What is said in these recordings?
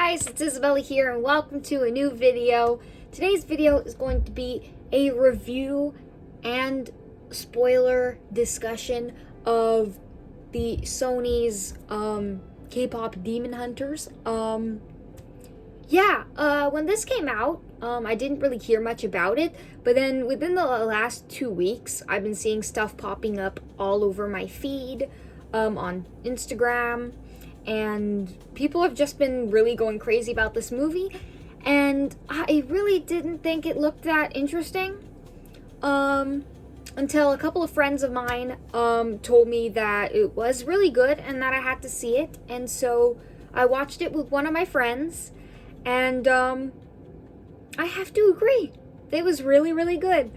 guys, it's Isabella here and welcome to a new video. Today's video is going to be a review and spoiler discussion of the Sony's K-pop Demon Hunters. When this came out, I didn't really hear much about it, but then within the last 2 weeks, I've been seeing stuff popping up all over my feed, on Instagram, and people have just been really going crazy about this movie, and I really didn't think it looked that interesting, until a couple of friends of mine, told me that it was really good and that I had to see it, and so I watched it with one of my friends, and, I have to agree, it was really, really good.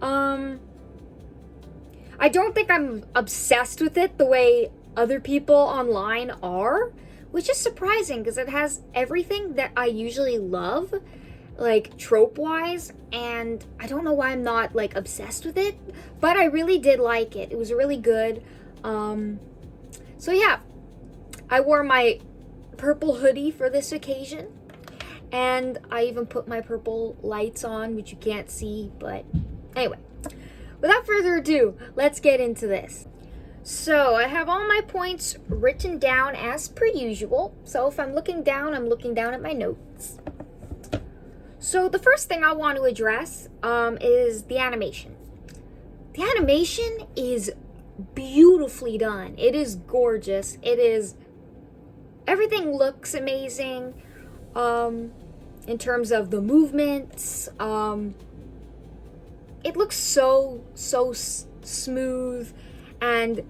I don't think I'm obsessed with it the way other people online are, which is surprising because it has everything that I usually love, like trope-wise, and I don't know why I'm not like obsessed with it, but I really did like it. It was really good. So yeah, I wore my purple hoodie for this occasion, and I even put my purple lights on, which you can't see, but anyway. Without further ado, let's get into this. So, I have all my points written down as per usual. So, if I'm looking down at my notes. So, the first thing I want to address is the animation. The animation is beautifully done. It is gorgeous. Everything looks amazing in terms of the movements. It looks so smooth, and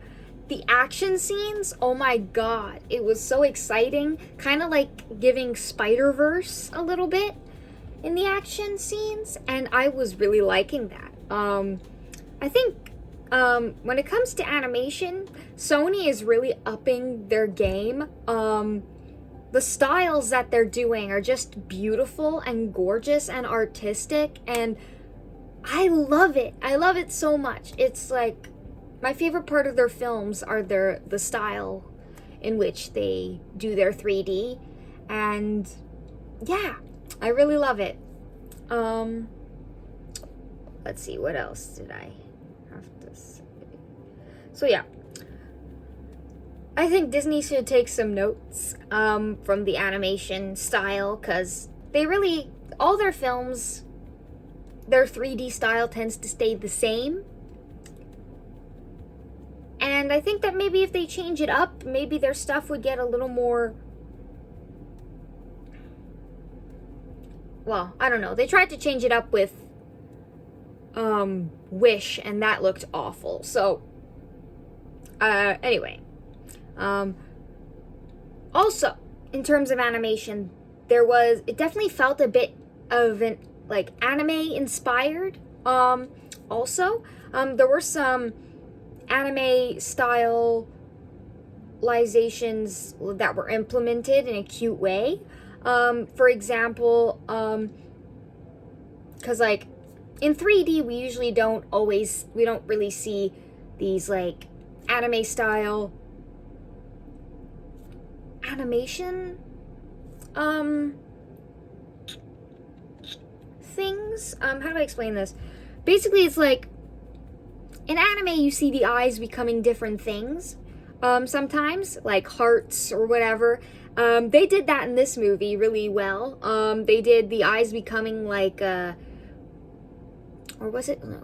the action scenes, oh my god, it was so exciting, kind of like giving Spider-Verse a little bit in the action scenes, and I was really liking that. I think when it comes to animation, Sony is really upping their game. The styles that they're doing are just beautiful and gorgeous and artistic, and I love it. I love it so much. It's like my favorite part of their films are the style in which they do their 3D, and yeah, I really love it. Let's see, what else did I have to say? So yeah, I think Disney should take some notes from the animation style, because they really, all their films, their 3D style tends to stay the same. And I think that maybe if they change it up, maybe their stuff would get a little more... Well, I don't know. They tried to change it up with Wish, and that looked awful. So, anyway. Also, in terms of animation, it definitely felt a bit of an like anime inspired. Also, there were some anime stylizations that were implemented in a cute way. For example, because like in 3D we usually don't really see these like anime style animation things. How do I explain this? Basically, it's like in anime you see the eyes becoming different things, sometimes like hearts or whatever. They did that in this movie really well. They did the eyes becoming like or was it? No,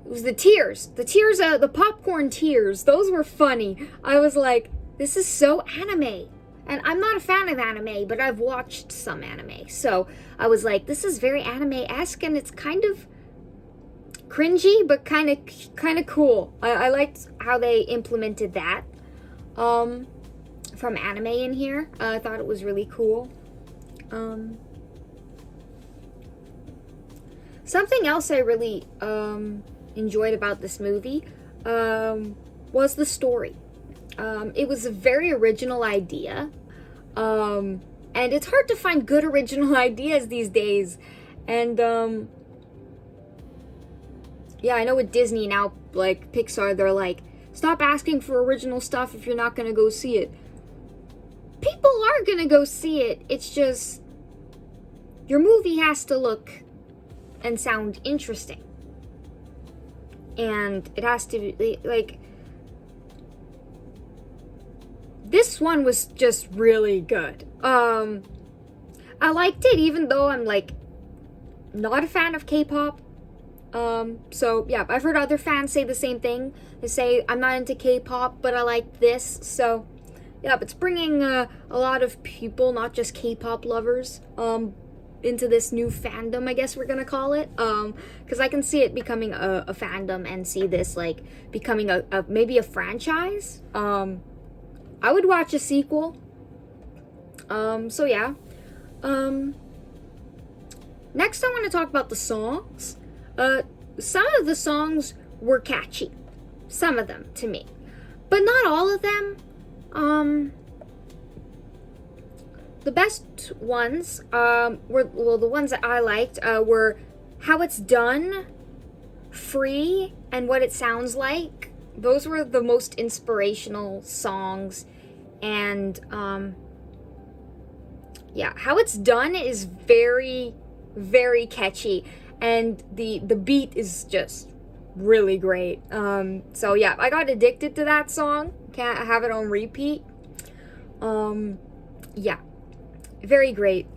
it was the tears, the popcorn tears. Those were funny. I was like, this is so anime. And I'm not a fan of anime, but I've watched some anime. So I was like, this is very anime-esque, and it's kind of cringy, but kind of cool. I liked how they implemented that from anime in here. I thought it was really cool. Something else I really enjoyed about this movie was the story. It was a very original idea. And it's hard to find good original ideas these days. And, yeah, I know with Disney now, like Pixar, they're like, stop asking for original stuff if you're not gonna go see it. people are gonna go see it. It's just your movie has to look and sound interesting. And it has to be, like, this one was just really good. I liked it even though I'm, like, not a fan of K-pop. So, yeah, I've heard other fans say the same thing. They say, I'm not into K-pop, but I like this. So, yeah, it's bringing a lot of people, not just K-pop lovers, into this new fandom, I guess we're gonna call it. Because I can see it becoming a fandom and see this, like, becoming a maybe a franchise. I would watch a sequel. So yeah. Next I want to talk about the songs. Some of the songs were catchy. Some of them, to me. But not all of them. The best ones were, well, the ones that I liked were How It's Done, Free, and What It Sounds Like. Those were the most inspirational songs. And yeah, How It's Done is very, very catchy, and the beat is just really great. So yeah, I got addicted to that song. Can't have it on repeat. Yeah, very great.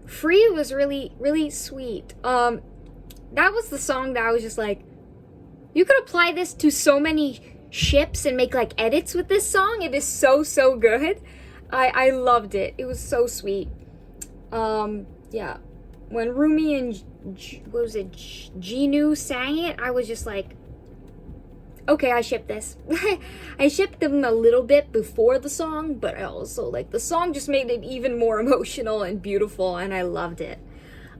Free was really, really sweet. That was the song that I was just like, you could apply this to so many ships and make like edits with this song. It is so, so good. I loved it. It was so sweet. Yeah, when Rumi and what was it, Jinu sang it, I was just like, okay, I ship this. I shipped them a little bit before the song, but I also, like, the song just made it even more emotional and beautiful, and I loved it.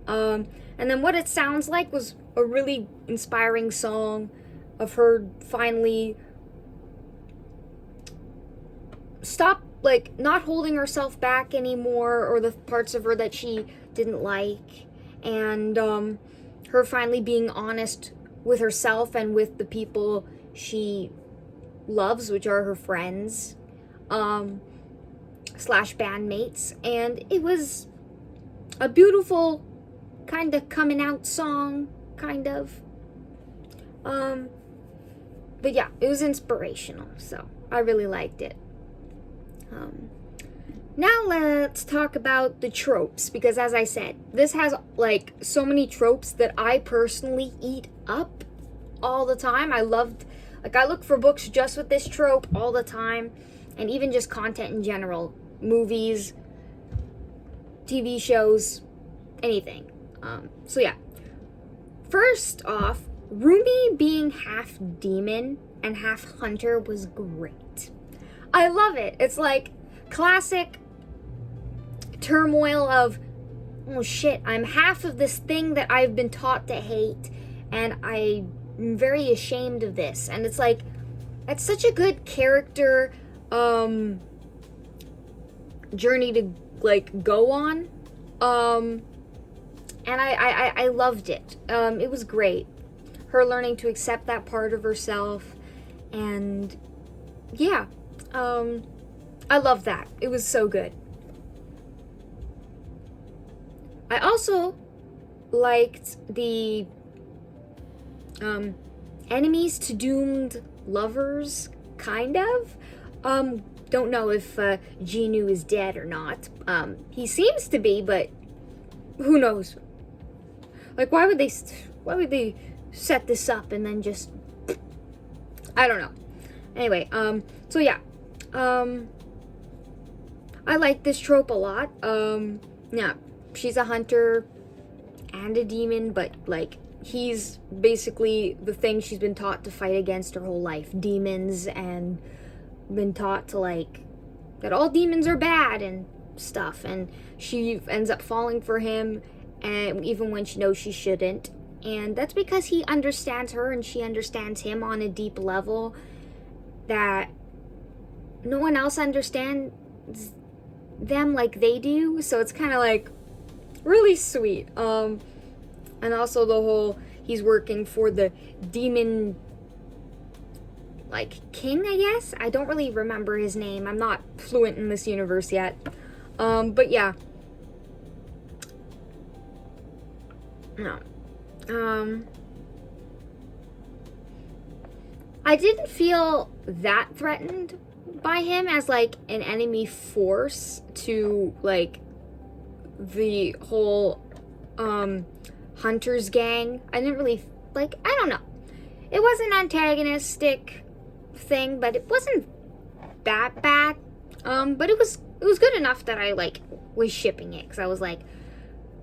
And then What It Sounds Like was a really inspiring song of her finally stop, like, not holding herself back anymore, or the parts of her that she didn't like, and her finally being honest with herself and with the people she loves, which are her friends slash bandmates. And it was a beautiful kind of coming out song, kind of. But yeah, it was inspirational, so I really liked it. Now let's talk about the tropes, because as I said, this has like so many tropes that I personally eat up all the time. I look for books just with this trope all the time, and even just content in general, movies, TV shows, anything. So yeah, first off, Rumi being half demon and half hunter was great. I love it. It's like classic turmoil of, oh shit, I'm half of this thing that I've been taught to hate, and I'm very ashamed of this. And it's like, that's such a good character journey to like go on. And I loved it. It was great. Her learning to accept that part of herself, and yeah, I love that. It was so good. I also liked the enemies to doomed lovers, kind of. Don't know if Jinu is dead or not. He seems to be, but who knows? Like, why would they set this up and then just, I don't know. Anyway, so yeah, I like this trope a lot. Yeah, she's a hunter and a demon, but like, he's basically the thing she's been taught to fight against her whole life, demons, and been taught to like, that all demons are bad and stuff, and she ends up falling for him, and even when she knows she shouldn't. And that's because he understands her and she understands him on a deep level that no one else understands them like they do. So it's kind of like really sweet. And also the whole, he's working for the demon like king, I guess. I don't really remember his name. I'm not fluent in this universe yet. But yeah. No. I didn't feel that threatened by him as like an enemy force to like the whole Hunter's gang. I didn't really like, I don't know. It was an antagonistic thing, but it wasn't that bad. But it was good enough that I like was shipping it, because I was like,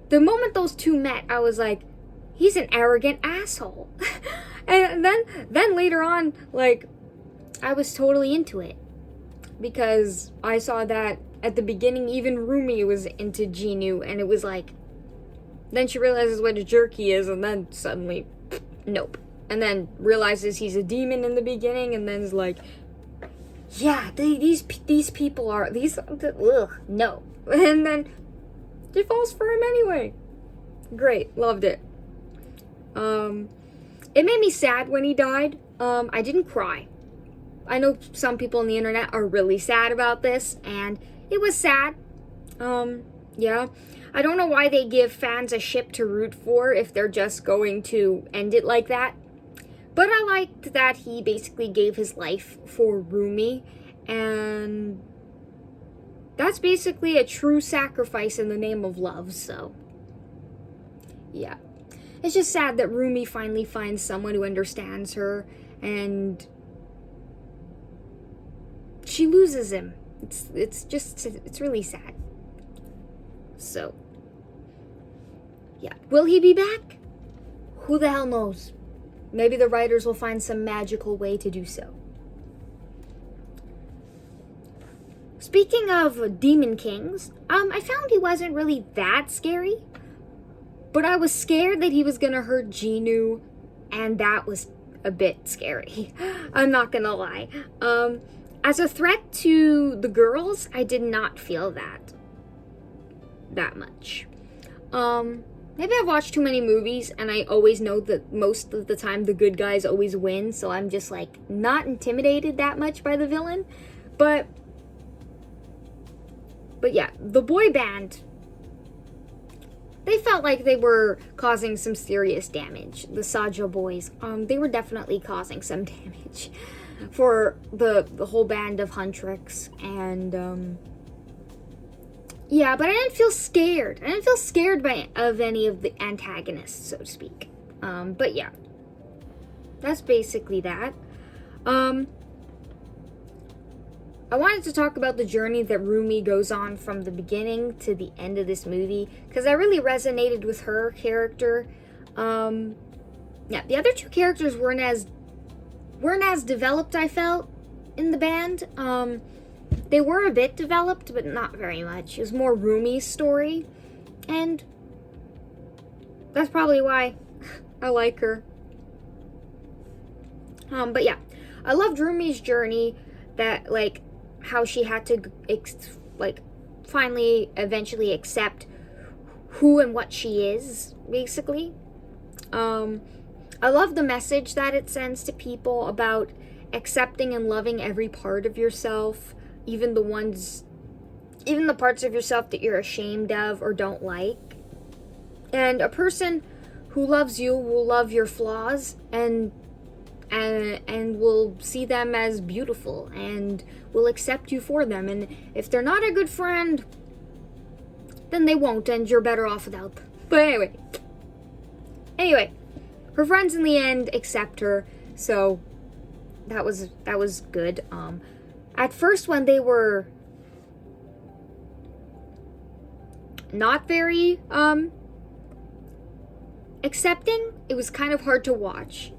the moment those two met, I was like, he's an arrogant asshole. And then later on, like, I was totally into it, because I saw that at the beginning even Rumi was into Genu, and it was like, then she realizes what a jerk he is, and then suddenly, nope. And then realizes he's a demon in the beginning, and then is like, yeah, these people are, no. And then she falls for him anyway. Great, loved it. It made me sad when he died. I didn't cry. I know some people on the internet are really sad about this, and it was sad. Yeah. I don't know why they give fans a ship to root for if they're just going to end it like that. But I liked that he basically gave his life for Rumi, and that's basically a true sacrifice in the name of love, so yeah. It's just sad that Rumi finally finds someone who understands her, and she loses him. It's really sad. So, yeah. Will he be back? Who the hell knows? Maybe the writers will find some magical way to do so. Speaking of Demon Kings, I found he wasn't really that scary. But I was scared that he was gonna hurt Genu, and that was a bit scary. I'm not gonna lie. As a threat to the girls, I did not feel that much. Maybe I've watched too many movies, and I always know that most of the time the good guys always win, so I'm just like not intimidated that much by the villain. But yeah, the boy band, they felt like they were causing some serious damage. The Saja boys, they were definitely causing some damage for the whole band of Huntrix, and yeah, but I didn't feel scared. I didn't feel scared of any of the antagonists, so to speak. But yeah, that's basically that. I wanted to talk about the journey that Rumi goes on from the beginning to the end of this movie, because I really resonated with her character. Yeah, the other two characters weren't as developed, I felt, in the band. They were a bit developed, but not very much. It was more Rumi's story, and that's probably why I like her. But yeah, I loved Rumi's journey, that, like, how she had to, finally, eventually accept who and what she is, basically. I love the message that it sends to people about accepting and loving every part of yourself, even the parts of yourself that you're ashamed of or don't like. And a person who loves you will love your flaws and will see them as beautiful and will accept you for them. And if they're not a good friend, then they won't, and you're better off without them. But anyway, her friends in the end accept her, so that was good. At first, when they were not very accepting, it was kind of hard to watch.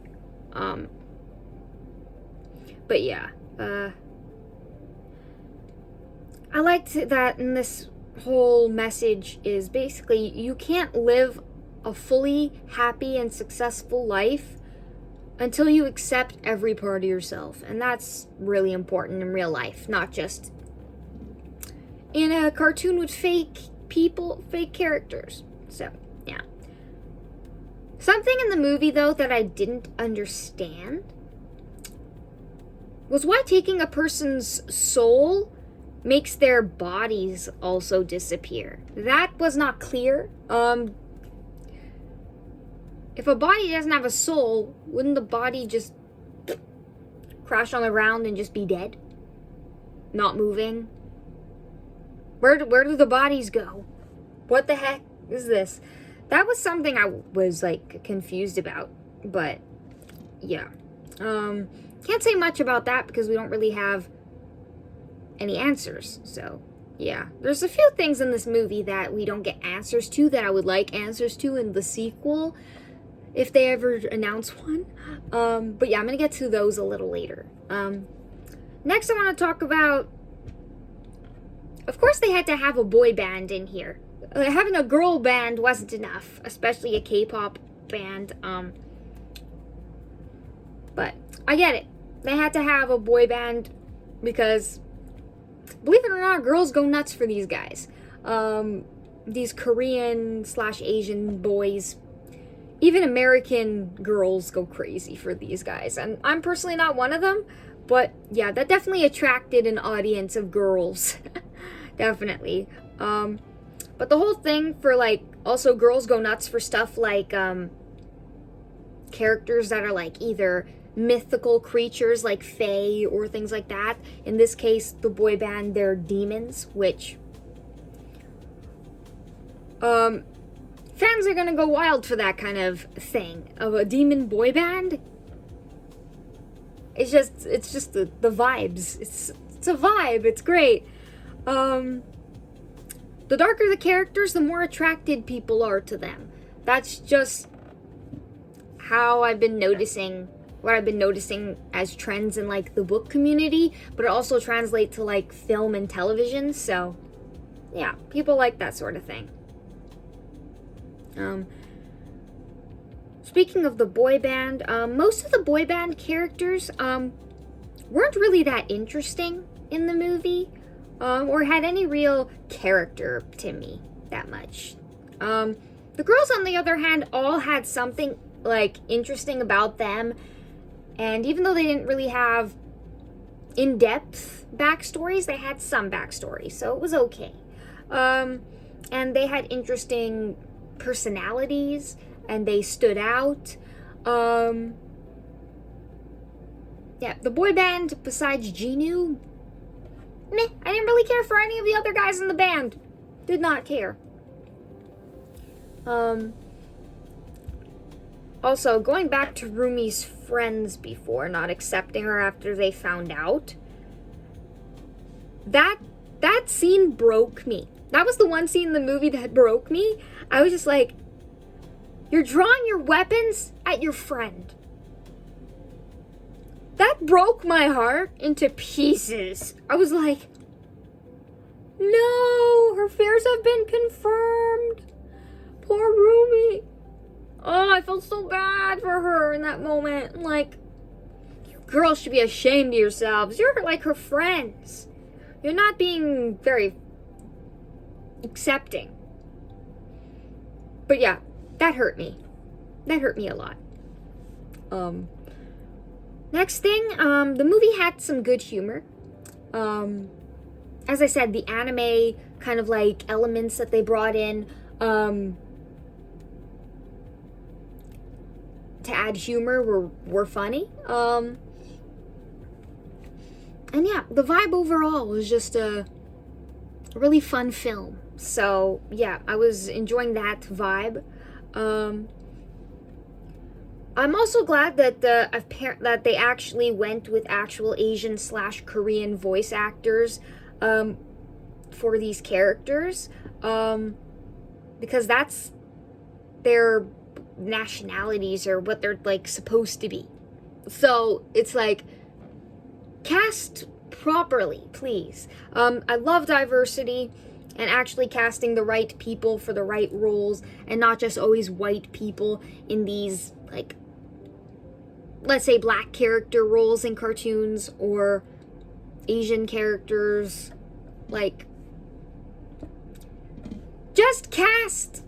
But yeah, I liked that in this whole message is basically you can't live a fully happy and successful life until you accept every part of yourself. And that's really important in real life, not just in a cartoon with fake people, fake characters. So, yeah. Something in the movie, though, that I didn't understand was why taking a person's soul makes their bodies also disappear. That was not clear. If a body doesn't have a soul, wouldn't the body just crash on the ground and just be dead? Not moving? Where do the bodies go? What the heck is this? That was something I was like confused about, but yeah. Can't say much about that because we don't really have any answers. So yeah, there's a few things in this movie that we don't get answers to that I would like answers to in the sequel, if they ever announce one. But yeah, I'm gonna get to those a little later. Next I want to talk about, of course they had to have a boy band in here. Having a girl band wasn't enough, especially a K-pop band. But I get it. They had to have a boy band because, believe it or not, girls go nuts for these guys. These Korean/Asian boys, even American girls go crazy for these guys. And I'm personally not one of them, but yeah, that definitely attracted an audience of girls. Definitely. But the whole thing for, like, also girls go nuts for stuff like characters that are like either mythical creatures like fae or things like that. In this case, the boy band, they're demons, which fans are gonna go wild for that kind of thing, of a demon boy band. It's just the vibes. It's a vibe. It's great. The darker the characters, the more attracted people are to them. That's just how I've been noticing, what I've been noticing as trends in like the book community, but it also translates to like film and television. So yeah, people like that sort of thing. Speaking of the boy band, most of the boy band characters weren't really that interesting in the movie, or had any real character to me that much. The girls, on the other hand, all had something like interesting about them, and even though they didn't really have in-depth backstories, they had some backstory, so it was okay. And they had interesting personalities, and they stood out. Yeah, the boy band, besides Jinu, meh, I didn't really care for any of the other guys in the band. Did not care. Also, going back to Rumi's friends before, not accepting her after they found out, that scene broke me. That was the one scene in the movie that broke me. I was just like, you're drawing your weapons at your friend. That broke my heart into pieces. I was like, no, her fears have been confirmed. Poor Rumi. Oh, I felt so bad for her in that moment. Like, you girls should be ashamed of yourselves. You're like her friends. You're not being very accepting. But yeah, that hurt me. That hurt me a lot. Next thing, the movie had some good humor. As I said, the anime kind of like elements that they brought in to add humor were funny. And yeah, the vibe overall was just a really fun film. So yeah, I was enjoying that vibe. I'm also glad that that they actually went with actual Asian/Korean voice actors for these characters, because that's their nationalities or what they're like supposed to be. So it's like, cast properly, please. I love diversity and actually casting the right people for the right roles, and not just always white people in these, like, let's say black character roles in cartoons, or Asian characters. Like, just cast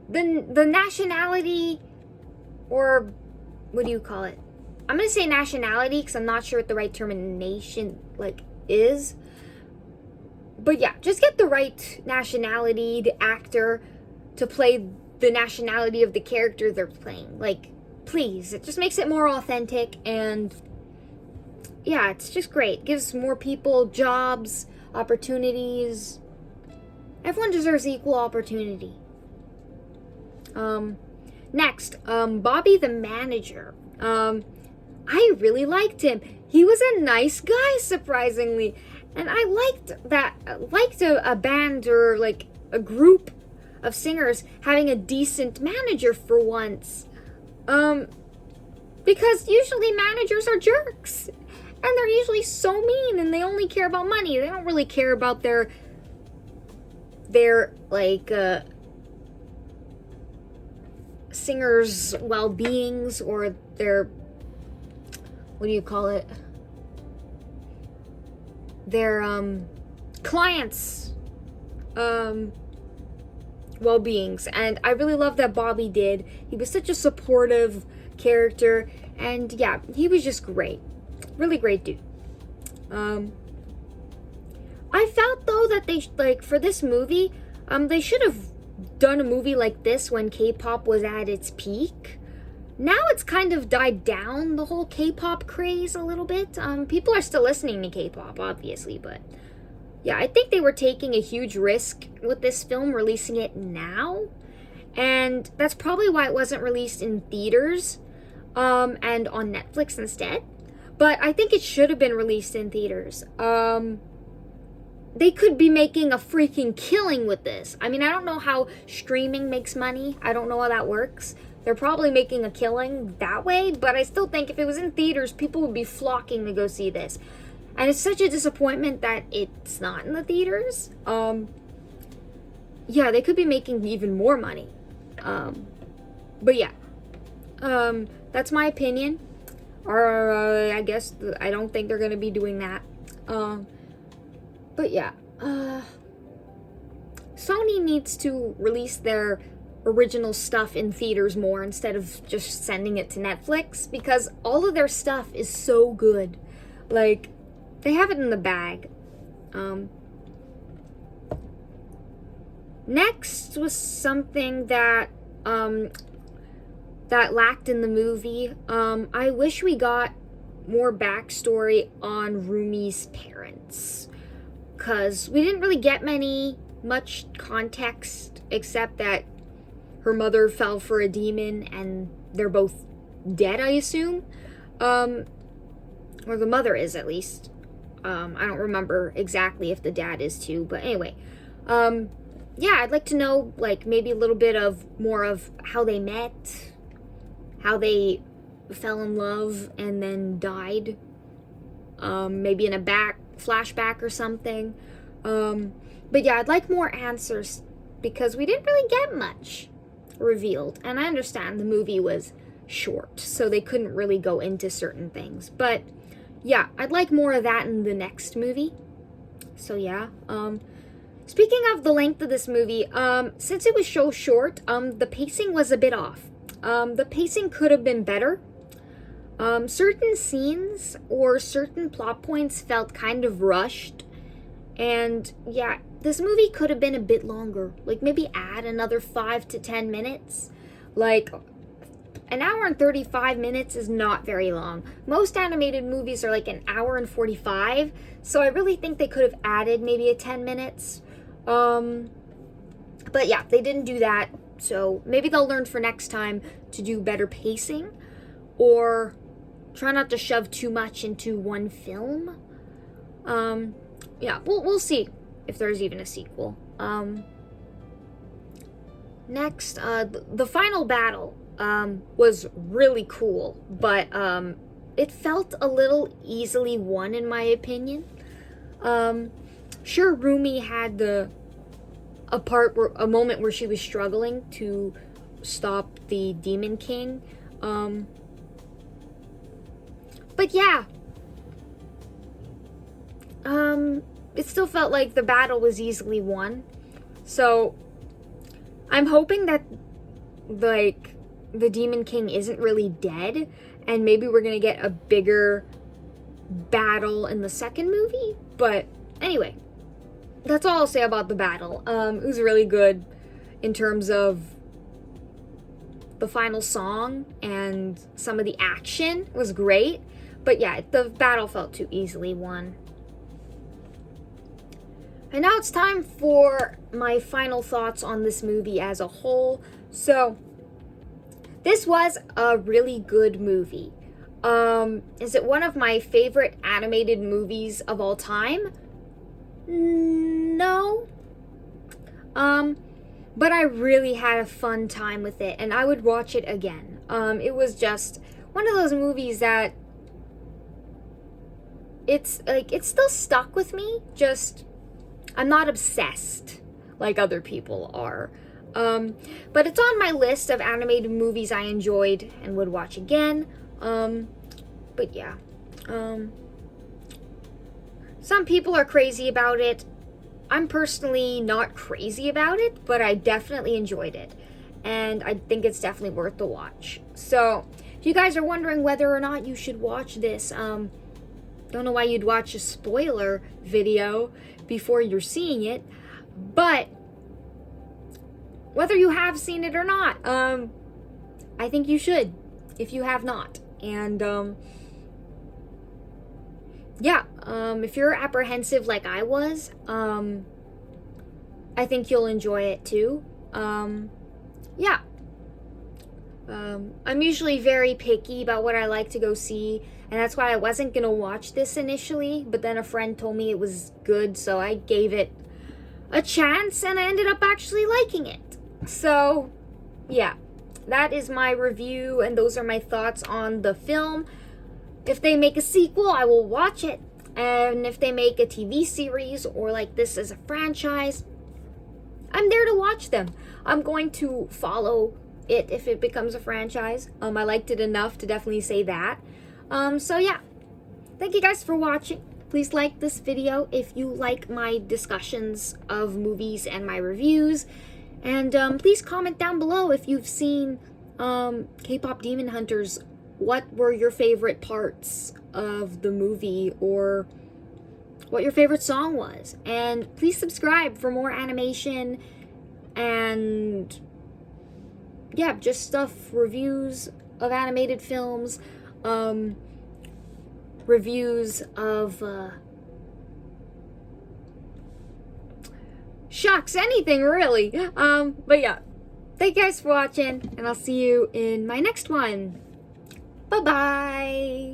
the nationality, or what do you call it? I'm gonna say nationality because I'm not sure what the right termination like is. But yeah, just get the right nationality, the actor, to play the nationality of the character they're playing. Like, please. It just makes it more authentic, and yeah, it's just great. Gives more people jobs, opportunities. Everyone deserves equal opportunity. Next, Bobby the manager. I really liked him. He was a nice guy, surprisingly. And I liked a band or like a group of singers having a decent manager for once. Because usually managers are jerks. And they're usually so mean and they only care about money. They don't really care about their like singers' well-beings or their, what do you call it? Their clients' well-beings. And I really love that Bobby did. He was such a supportive character, and yeah, he was just great. Really great dude. I felt though that they like for this movie, they should have done a movie like this when K-pop was at its peak. Now it's kind of died down, the whole K-pop craze, a little bit. People are still listening to K-pop, obviously, but yeah, I think they were taking a huge risk with this film, releasing it now, and that's probably why it wasn't released in theaters, and on Netflix instead. But I think it should have been released in theaters. They could be making a freaking killing with this. I mean, I don't know how streaming makes money. I don't know how that works. They're probably making a killing that way, but I still think if it was in theaters, people would be flocking to go see this. And it's such a disappointment that it's not in the theaters. Yeah, they could be making even more money. But yeah. That's my opinion. Or I guess I don't think they're gonna be doing that. But yeah, Sony needs to release their original stuff in theaters more instead of just sending it to Netflix, because all of their stuff is so good. Like, they have it in the bag. Next was something that that lacked in the movie. I wish we got more backstory on Rumi's parents, because we didn't really get much context except that her mother fell for a demon and they're both dead, I assume. Or the mother is, at least. I don't remember exactly if the dad is too, but anyway. Yeah, I'd like to know, like, maybe a little bit more of how they met, how they fell in love and then died. Maybe in a flashback or something. But yeah, I'd like more answers because we didn't really get much revealed. And I understand the movie was short, so they couldn't really go into certain things. But yeah, I'd like more of that in the next movie. So yeah, speaking of the length of this movie, since it was so short, the pacing was a bit off. The pacing could have been better. Certain scenes or certain plot points felt kind of rushed. And yeah, this movie could have been a bit longer. Like, maybe add another 5 to 10 minutes. Like, an hour and 35 minutes is not very long. Most animated movies are like an hour and 45. So I really think they could have added maybe a 10 minutes. But yeah, they didn't do that. So maybe they'll learn for next time to do better pacing. Or try not to shove too much into one film. Yeah, we'll see if there's even a sequel. Next, the final battle was really cool, but it felt a little easily won in my opinion. Sure, Rumi had a moment where she was struggling to stop the Demon King. But yeah, it still felt like the battle was easily won. So I'm hoping that, like, the Demon King isn't really dead and maybe we're gonna get a bigger battle in the second movie. But anyway, that's all I'll say about the battle. It was really good in terms of the final song, and some of the action was great. But yeah, the battle felt too easily won. And now it's time for my final thoughts on this movie as a whole. So, this was a really good movie. Is it one of my favorite animated movies of all time? No. But I really had a fun time with it, and I would watch it again. It was just one of those movies that it's still stuck with me. Just, I'm not obsessed like other people are. But it's on my list of animated movies I enjoyed and would watch again. But yeah. Some people are crazy about it. I'm personally not crazy about it, but I definitely enjoyed it. And I think it's definitely worth the watch. So, if you guys are wondering whether or not you should watch this, don't know why you'd watch a spoiler video before you're seeing it, but whether you have seen it or not, I think you should if you have not. And if you're apprehensive like I was, I think you'll enjoy it too. I'm usually very picky about what I like to go see, and that's why I wasn't gonna watch this initially, but then a friend told me it was good, so I gave it a chance, and I ended up actually liking it. So, yeah, that is my review, and those are my thoughts on the film. If they make a sequel, I will watch it. And if they make a TV series or like this as a franchise, I'm there to watch them. I'm going to follow it if it becomes a franchise. I liked it enough to definitely say that. So yeah, thank you guys for watching. Please like this video if you like my discussions of movies and my reviews. And please comment down below if you've seen K-Pop Demon Hunters. What were your favorite parts of the movie, or what your favorite song was? And please subscribe for more animation and just stuff, reviews of animated films, reviews of shucks, anything really. But yeah, thank you guys for watching, and I'll see you in my next one. Bye-bye.